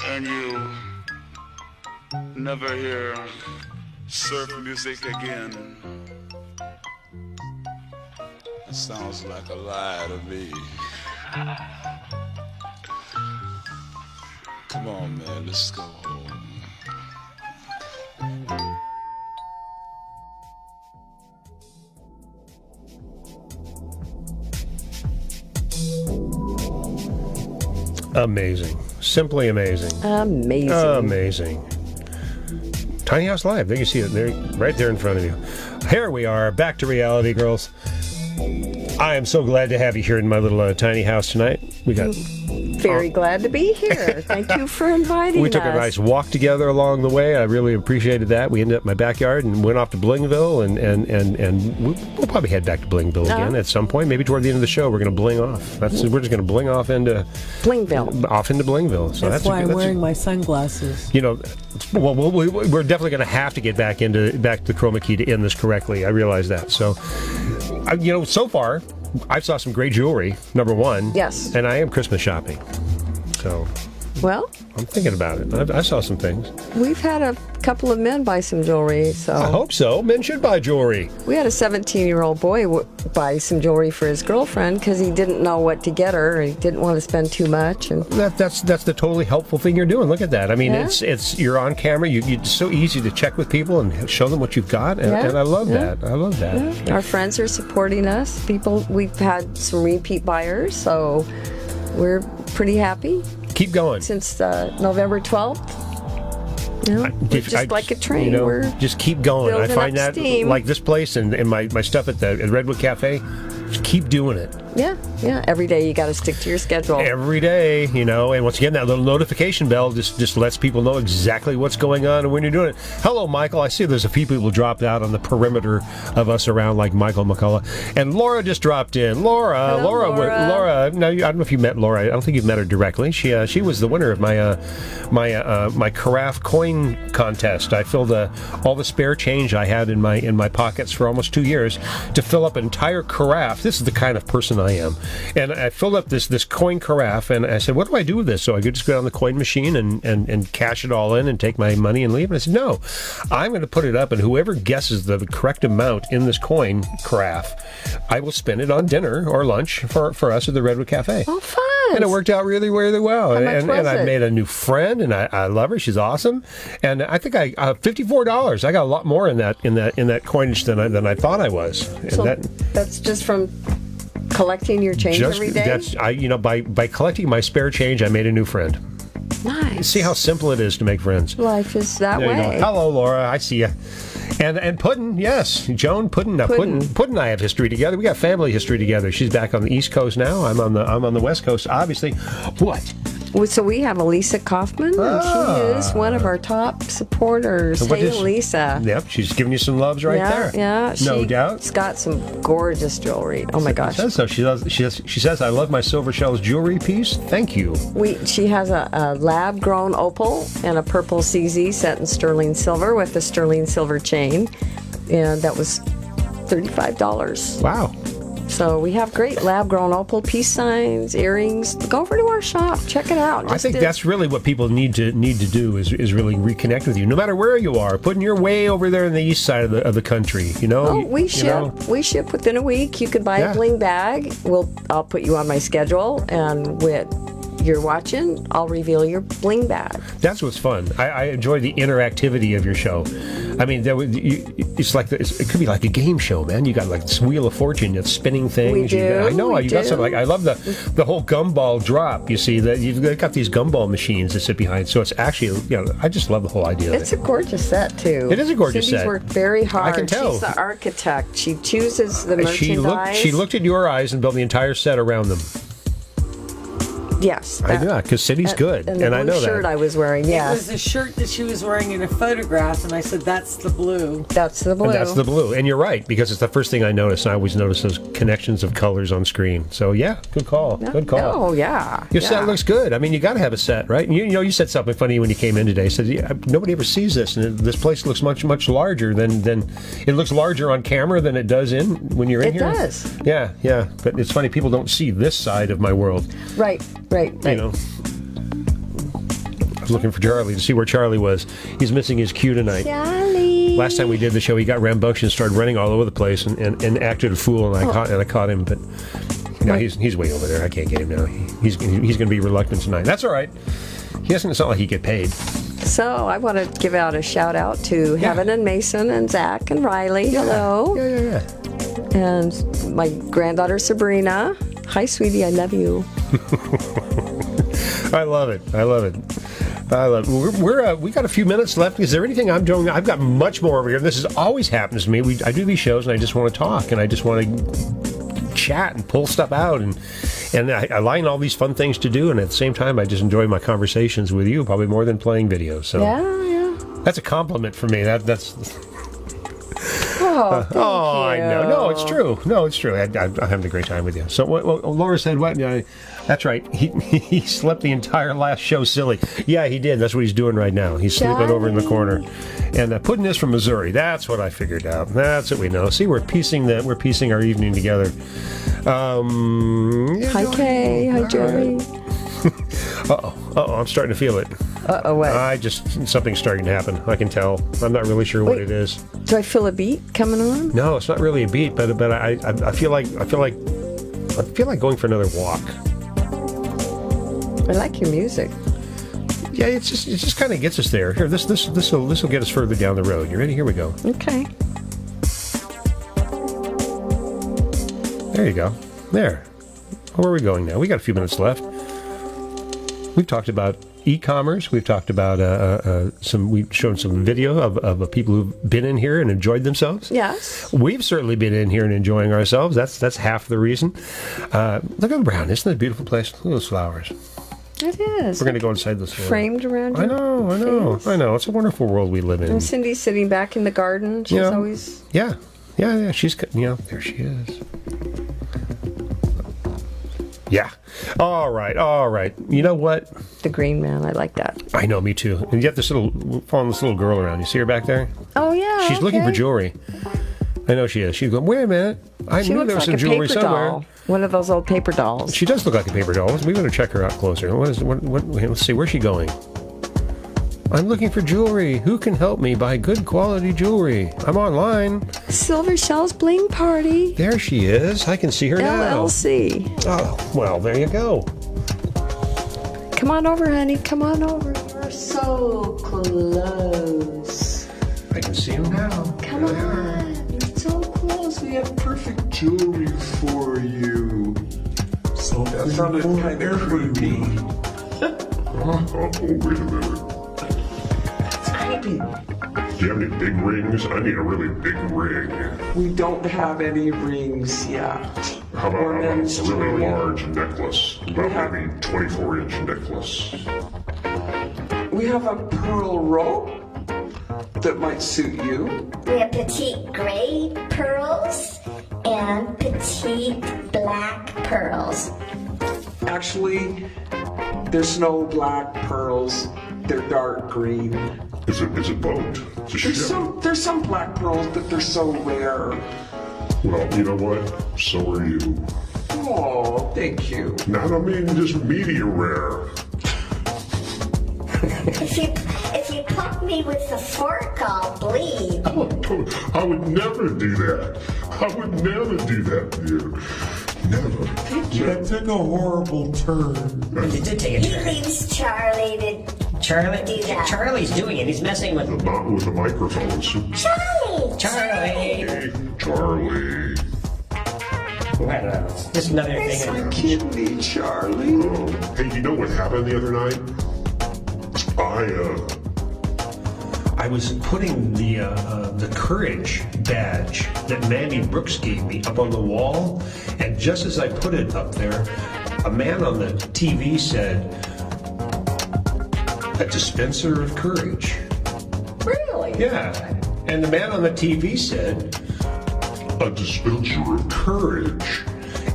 And you never hear surf music again. That sounds like a lie to me. Come on, man, let's go home. Amazing. Simply amazing. Amazing. Amazing. Tiny House Live. There you see it. There, right there in front of you. Here we are. Back to reality, girls. I am so glad to have you here in my little tiny house tonight. We got Very glad to be here. Thank you for inviting us. We took a nice walk together along the way. I really appreciated that. We ended up in my backyard and went off to Blingville, and we'll probably head back to Blingville again at some point. Maybe toward the end of the show, we're going to bling off. We're just going to bling off into Blingville. Off into Blingville. So that's why I'm wearing my sunglasses. You know, well, we're definitely going to have to get back to the chroma key to end this correctly. I realize that. So, so far, I saw some great jewelry, number one. Yes. And I am Christmas shopping. So, well, I'm thinking about it. I saw some things. We've had a couple of men buy some jewelry, so I hope so. Men should buy jewelry. We had a 17-year-old boy buy some jewelry for his girlfriend because he didn't know what to get her. He didn't want to spend too much, and that's the totally helpful thing you're doing. Look at that. I mean, it's you're on camera. It's so easy to check with people and show them what you've got, and I love that. I love that. Our friends are supporting us. We've had some repeat buyers, so we're pretty happy. Keep going. Since November 12th. We're just like a train. We're just keep going. I find that steam. Like this place and my stuff at the Redwood Cafe, just keep doing it. Yeah. Every day you got to stick to your schedule. Every day, and once again, that little notification bell just lets people know exactly what's going on and when you're doing it. Hello, Michael. I see there's a few people dropped out on the perimeter of us around, like Michael McCullough. And Laura just dropped in. Laura. Now, I don't know if you met Laura. I don't think you've met her directly. She was the winner of my carafe coin contest. I filled all the spare change I had in my pockets for almost 2 years to fill up an entire carafe this is the kind of person I am. And I filled up this coin carafe, and I said, what do I do with this? So I could just go down the coin machine and cash it all in and take my money and leave. And I said, no, I'm going to put it up, and whoever guesses the correct amount in this coin carafe, I will spend it on dinner or lunch for us at the Redwood Cafe. Oh, fun. And it worked out really, really well. How much and was I it? made a new friend, and I love her. She's awesome. And I think I $54. I got a lot more in that coinage than I thought I was. And So that's just from collecting your change every day? By collecting my spare change, I made a new friend. Nice. See how simple it is to make friends. Life is that There you way. go. Hello, Laura. I see you. And Puddin', yes, Joan Puddin'. Now, Puddin and I have history together. We got family history together. She's back on the East Coast now. I'm on the West Coast. Obviously, what? So we have Elisa Kaufman, and she is one of our top supporters. And what Hey, is- Elisa. Yep, she's giving you some loves right there. Yeah, No doubt. She's got some gorgeous jewelry. Oh my gosh. She says so. She says, I love my silver shells jewelry piece. Thank you. She has a lab-grown opal and a purple CZ set in sterling silver with a sterling silver chain, and that was $35. Wow. So we have great lab-grown opal peace signs, earrings. Go over to our shop, check it out. I think that's really what people need to do is really reconnect with you, no matter where you are. Putting your way over there in the east side of the country, you know. Oh, we ship. We ship within a week. You can buy a Bling Bag. I'll put you on my schedule, and with you're watching, I'll reveal your Bling Bag. That's what's fun. I enjoy the interactivity of your show. I mean, it's like it could be like a game show, man. You got like this Wheel of Fortune that's spinning things. We do. I know. You got do. something like I love the whole gumball drop. You see that you've got these gumball machines that sit behind. So it's actually, I just love the whole idea of it. It's a gorgeous set too. It is a gorgeous Cindy's set. worked very hard. I can tell. She's the architect. She chooses the merchandise. She looked at your eyes and built the entire set around them. Yes. I know, because Cindy's good, and the I blue know shirt that. I was wearing, It yes. was a shirt that she was wearing in a photograph, and I said, that's the blue. That's the blue. And that's the blue. And you're right, because it's the first thing I notice. I always notice those connections of colors on screen. So, yeah, good call. Good call. Oh, yeah. Your set looks good. I mean, you got to have a set, right? And you said something funny when you came in today. You said, yeah, nobody ever sees this, and this place looks much, much larger than it looks larger on camera than it does when you're in here. It does. Yeah. But it's funny, people don't see this side of my world. Right. You know. I was looking for Charlie to see where Charlie was. He's missing his cue tonight. Charlie. Last time we did the show, he got rambunctious, started running all over the place, and acted a fool, and I caught him. But no, he's way over there. I can't get him now. He's going to be reluctant tonight. That's all right. It's not like he get paid. So I want to give out a shout out to Heaven and Mason and Zach and Riley. Hello. Yeah. And my granddaughter Sabrina. Hi, sweetie. I love you. I love it. We got a few minutes left. Is there anything I'm doing? I've got much more over here. This always happens to me. I do these shows, and I just want to talk, and I just want to chat and pull stuff out, and I line all these fun things to do, and at the same time, I just enjoy my conversations with you probably more than playing videos. So yeah. That's a compliment for me. That's. Oh, thank you. I know. No, it's true. I'm having a great time with you. So, Laura said, what? That's right. He slept the entire last show silly. Yeah, he did. That's what he's doing right now. He's sleeping over in the corner. And Puddin' is from Missouri. That's what I figured out. That's what we know. See, we're piecing our evening together. Hi, Kay. Hi, Jerry. Uh-oh, I'm starting to feel it. Uh-oh, what? Something's starting to happen. I can tell. I'm not really sure what it is. Do I feel a beat coming on? No, it's not really a beat, but I feel like going for another walk. I like your music. Yeah, it just kind of gets us there. Here, this will get us further down the road. You ready? Here we go. Okay. There you go. There. Where are we going now? We got a few minutes left. We've talked about e-commerce. We've talked about we've shown some video of people who've been in here and enjoyed themselves. Yes. We've certainly been in here and enjoying ourselves. That's half the reason. Look at the brown. Isn't it a beautiful place? Look at those flowers. It is. We're going to go inside this one. Framed around I know. It's a wonderful world we live in. And Cindy's sitting back in the garden. She's always... Yeah. She's, there she is. Yeah. All right. You know what? The green man. I like that. I know, me too. And yet following this little girl around. You see her back there? Oh, yeah. She's looking for jewelry. I know she is. She's going, wait a minute. I She knew looks there was like some a jewelry paper somewhere. doll. One of those old paper dolls. She does look like a paper doll. We better check her out closer. Let's see, where's she going? I'm looking for jewelry. Who can help me buy good quality jewelry? I'm online. Silver Shells Bling Party. There she is. I can see her now. LLC. Oh, well, there you go. Come on over, honey. Come on over. You're so close. I can see them now. Come on. You're so close. We have Perfect jewelry for you. So That sounded kind of creepy. Oh, wait a minute. Creepy. Do you have any big rings? I need a really big ring. We don't have any rings yet. How about a men's really jewelry. large necklace? About maybe 24-inch necklace. We have a pearl rope that might suit you. We have petite gray pearls and petite black pearls. Actually, there's no black pearls. They're dark green. It's a boat. It's a ship. There's some black pearls, but they're so rare. Well, you know what? So are you. Oh, thank you. Now, I don't mean just medium rare. If you poke me with the fork, I'll bleed. I would never do that. I would never do that to you. Never. That took a horrible turn. It did take a He turn. leaves Charlie to do that. Charlie's doing it. He's messing with Not with the microphones. Charlie! Charlie. Hey, Charlie. Well, just another It's thing. a kidney, Charlie. Hey, you know what happened the other night? I was putting the courage badge that Mandy Brooks gave me up on the wall, and just as I put it up there, a man on the TV said, "A dispenser of courage." Really? Yeah. And the man on the TV said, "A dispenser of courage."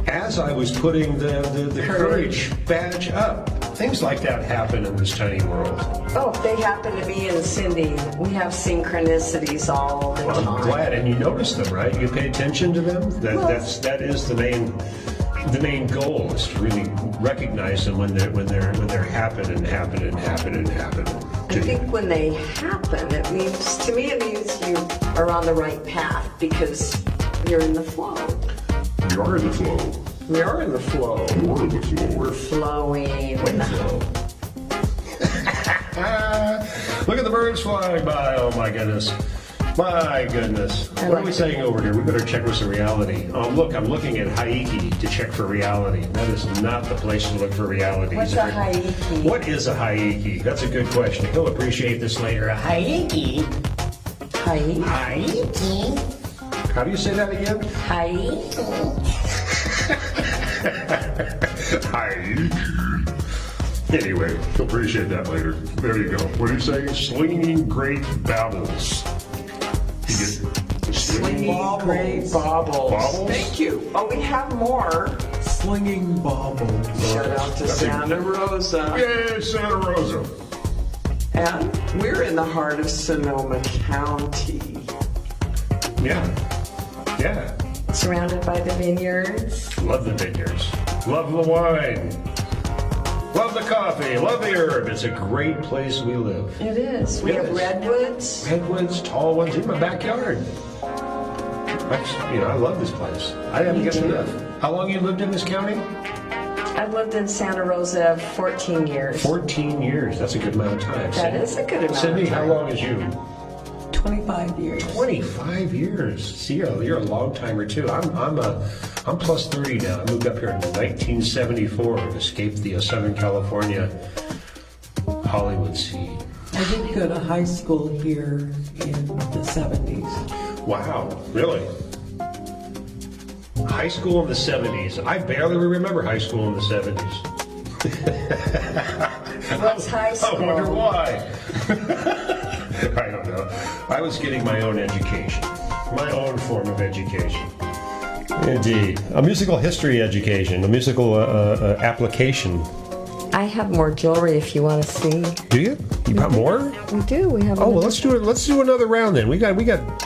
As I was putting the courage badge up. Things like that happen in this tiny world. Oh, if they happen to be in Cindy, we have synchronicities all the Well, time. I'm glad, and you notice them, right? You pay attention to them. That is the main goal, is to really recognize them when they're happening. I think when they happen, it means you are on the right path because you're in the flow. You are in the flow. We are in the flow. We're in the flow. We're flowing. Look at the birds flying by. Oh my goodness. My goodness. What are we saying over here? We better check with some reality. Oh, look, I'm looking at Haiki to check for reality. That is not the place to look for reality. What's a Haiki? What is a Haiki? That's a good question. He'll appreciate this later. A Haiki? Haiki? Haiki? How do you say that again? Haiki. Hi. Anyway, appreciate that later. There you go. What are you saying? Slinging great babbles. You get Slinging great baubles. Baubles? Thank you. Oh, we have more. Slinging baubles. Shout out to Santa Rosa. Yay, Santa Rosa. And we're in the heart of Sonoma County. Yeah. Yeah. Surrounded by the vineyards. Love the vineyards. Love the wine. Love the coffee. Love the herb. It's a great place we live. It is. We have redwoods. Redwoods, tall ones in my backyard. I love this place. I haven't got enough. How long you lived in this county? I've lived in Santa Rosa 14 years. 14 years. That's a good amount of time. That is a good amount Cindy, of time. how long is you? 25 years. 25 years. See, you're a long timer too. I'm plus 30 now. I moved up here in 1974 and escaped the Southern California Hollywood scene. I did go to high school here in the 70s. Wow, really? High school in the 70s. I barely remember high school in the 70s. What's high school? I wonder why. I don't know. I was getting my own education, my own form of education. Indeed. A musical history education, a musical application. I have more jewelry if you want to see. Do you? You got more? We do. We have. Oh, well, let's do it. Let's do another round then. We got.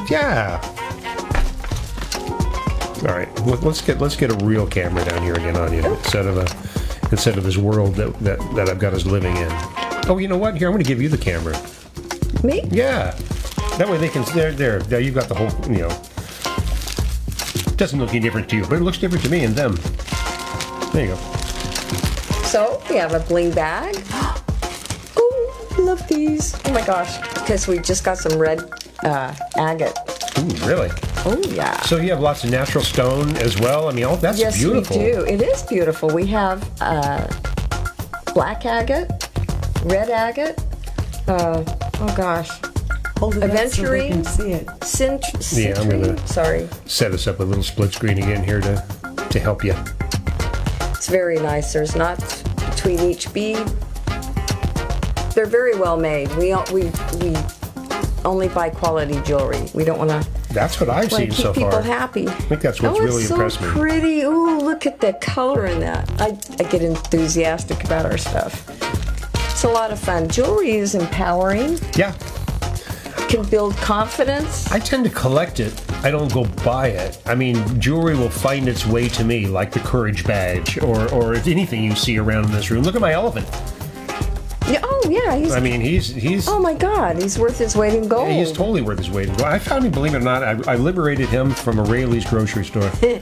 Yeah. All right, let's get a real camera down here again on you instead of this world that I've got us living in. Oh, you know what? Here, I'm going to give you the camera. Me? Yeah. That way they can. There. You've got the whole. It doesn't look any different to you, but it looks different to me and them. There you go. So we have a bling bag. Oh, love these. Oh my gosh, because we just got some red agate. Ooh, really? Oh yeah. So you have lots of natural stone as well. I mean, that's beautiful. Yes, we do. It is beautiful. We have black agate, red agate. Oh gosh. Hold it up so they Aventurine. can see it. Yeah, I'm gonna Sorry. set us up a little split screen again here to help you. It's very nice. There's knots between each bead. They're very well made. We only buy quality jewelry. We don't want to. That's what I've seen so keep far. people happy. I think that's what's really impressed me. Oh, it's so pretty. Ooh, look at the color in that. I get enthusiastic about our stuff. It's a lot of fun. Jewelry is empowering. Yeah. Can build confidence. I tend to collect it. I don't go buy it. I mean, jewelry will find its way to me, like the courage badge, or anything you see around in this room. Look at my elephant. Yeah, oh yeah, he's. Oh my God, he's worth his weight in gold. Yeah, he's totally worth his weight in gold. I found him, believe it or not, I liberated him from a Rayleigh's grocery store. He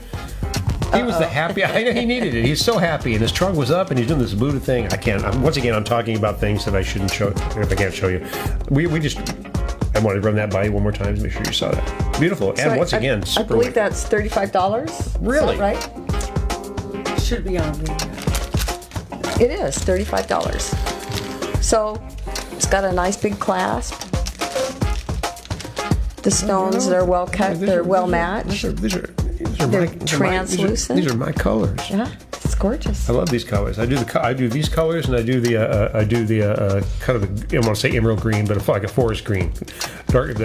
was the happy. I know he needed it. He's so happy, and his trunk was up, and he's doing this Buddha thing. I can't. Once again, I'm talking about things that I shouldn't show. If I can't show you, we just. I wanted to run that by you one more time to make sure you saw that. Beautiful, So and once again, I super. believe that's $35. Really? Is that right? Should be on me. It is $35. So it's got a nice big clasp. The stones are well cut. They're well matched. They're translucent. These are my colors. Yeah, it's gorgeous. I love these colors. I do these colors, and I do the kind of the, I want to say emerald green, but like a forest green. Dark.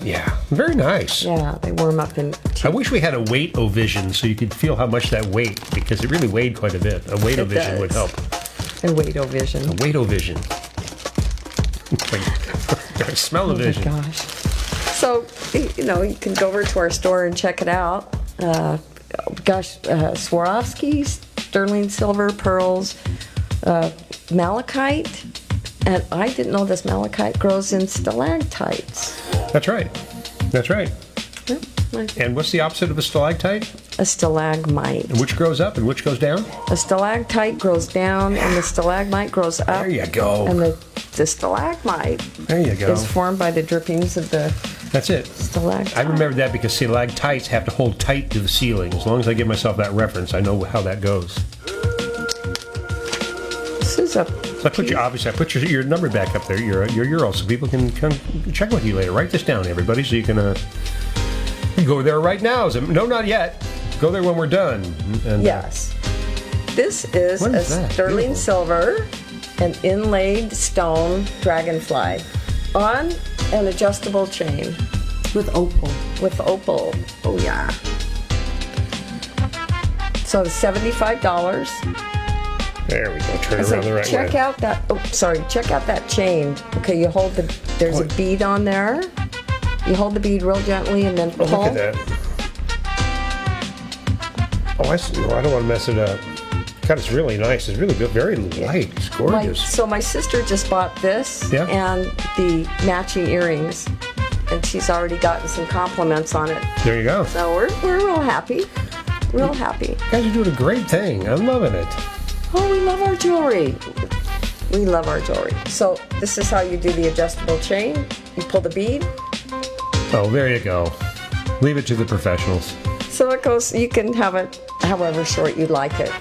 Yeah, very nice. Yeah, they warm up in. I wish we had a weight-o-vision so you could feel how much that weighed, because it really weighed quite a bit. A weight-o-vision would help. A weight-o-vision. A weight-o-vision. Smell-o-vision. Oh my gosh. So, you can go over to our store and check it out. Swarovski, sterling silver, pearls, malachite. And I didn't know this malachite grows in stalactites. That's right. That's right. Yeah, and what's the opposite of a stalactite? A stalagmite. And which grows up and which goes down? A stalactite grows down and the stalagmite grows up. There you go. And the stalagmite is formed by the drippings of the That's it. stalactite. I remember that because stalactites have to hold tight to the ceiling. As long as I give myself that reference, I know how that goes. This is a... So I put your number back up there, your URL, so people can come check with you later. Write this down, everybody, so you can go there right now. No, not yet. Go there when we're done. And, yes. This is a sterling silver and inlaid stone dragonfly on an adjustable chain. With opal. With opal. Oh, yeah. So $75. There we go. Turn it around the right way. Check out that. Oh, sorry. Check out that chain. Okay, you hold the. There's a bead on there. You hold the bead real gently and then pull. Oh, look at that. Oh, I see. Well, I don't want to mess it up. God, it's really nice. It's really good. Very light. It's gorgeous. So my sister just bought this and the matching earrings, and she's already gotten some compliments on it. There you go. So we're real happy. Real happy. You guys are doing a great thing. I'm loving it. Oh, we love our jewelry. We love our jewelry. So this is how you do the adjustable chain. You pull the bead. Oh, there you go. Leave it to the professionals. So it goes, you can have it however short you like it.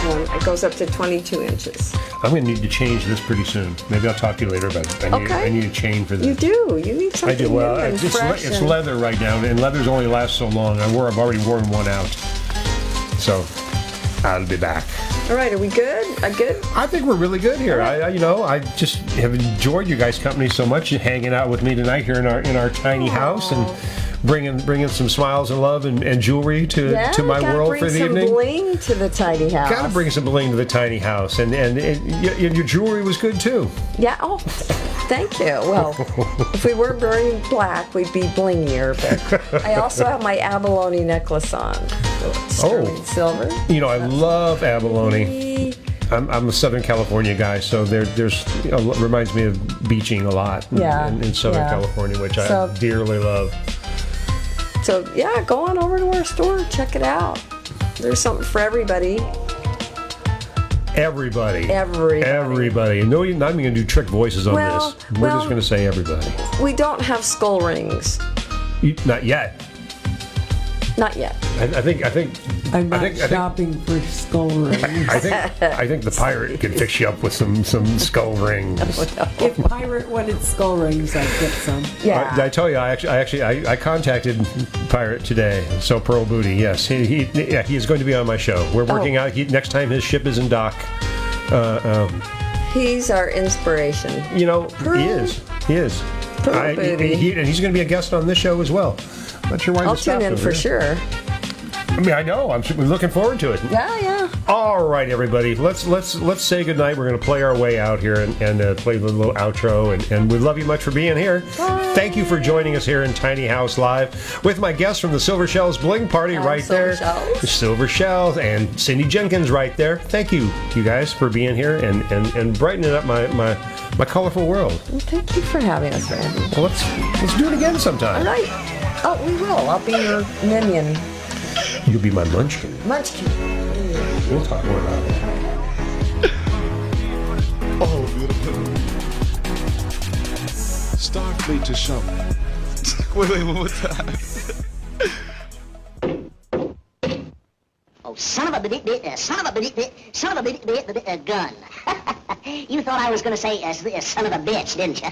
It goes up to 22 inches. I'm going to need to change this pretty soon. Maybe I'll talk to you later about it. I need a chain for this. You do. You need something I do. Well, new and fresh. It's leather right now, and leathers only last so long. I've already worn one out. So I'll be back. All right, are we good? Good? I think we're really good here. I just have enjoyed you guys' company so much, hanging out with me tonight here in our tiny house, and bringing some smiles and love and jewelry to my world for the evening. Bring some bling to the tiny house. Got to bring some bling to the tiny house, and your jewelry was good too. Yeah. Oh, thank you. Well, if we were wearing black, we'd be blingier. But I also have my abalone necklace on. Sterling silver. You know, I love abalone. I'm a Southern California guy, so there's reminds me of beaching a lot in Southern California, which I dearly love. So yeah, go on over to our store, check it out. There's something for everybody. Everybody. No, you're not even going to do trick voices on this. We're just going to say everybody. We don't have skull rings. Not yet. Not yet. I think I'm not shopping for skull rings. I think the pirate could fix you up with some skull rings. If pirate wanted skull rings, I'd get some. Yeah. Did I tell you? I contacted Pirate today. So Pearl Booty, yes, he is going to be on my show. We're working out. Next time his ship is in dock. He's our inspiration. You know, he is. Pearl Booty. And he's going to be a guest on this show as well. Not sure why. I'll tune in for sure. I mean, I know. I'm looking forward to it. Yeah. All right, everybody. Let's say goodnight. We're going to play our way out here and play the little outro. And we love you much for being here. Bye. Thank you for joining us here in Tiny House Live with my guests from the Silver Shells Bling Party there. Silver Shells and Cindy Jenkins right there. Thank you guys, for being here and brightening up my colorful world. Well, thank you for having us, Randy. Well, let's do it again sometime. All right. Oh, we will. I'll be your minion. You'll be my munchkin. Munchkin. We'll talk more about it. Oh, beautiful. Starfleet to show. Wait, one more time. Oh, son of a gun. You thought I was going to say son of a bitch, didn't you?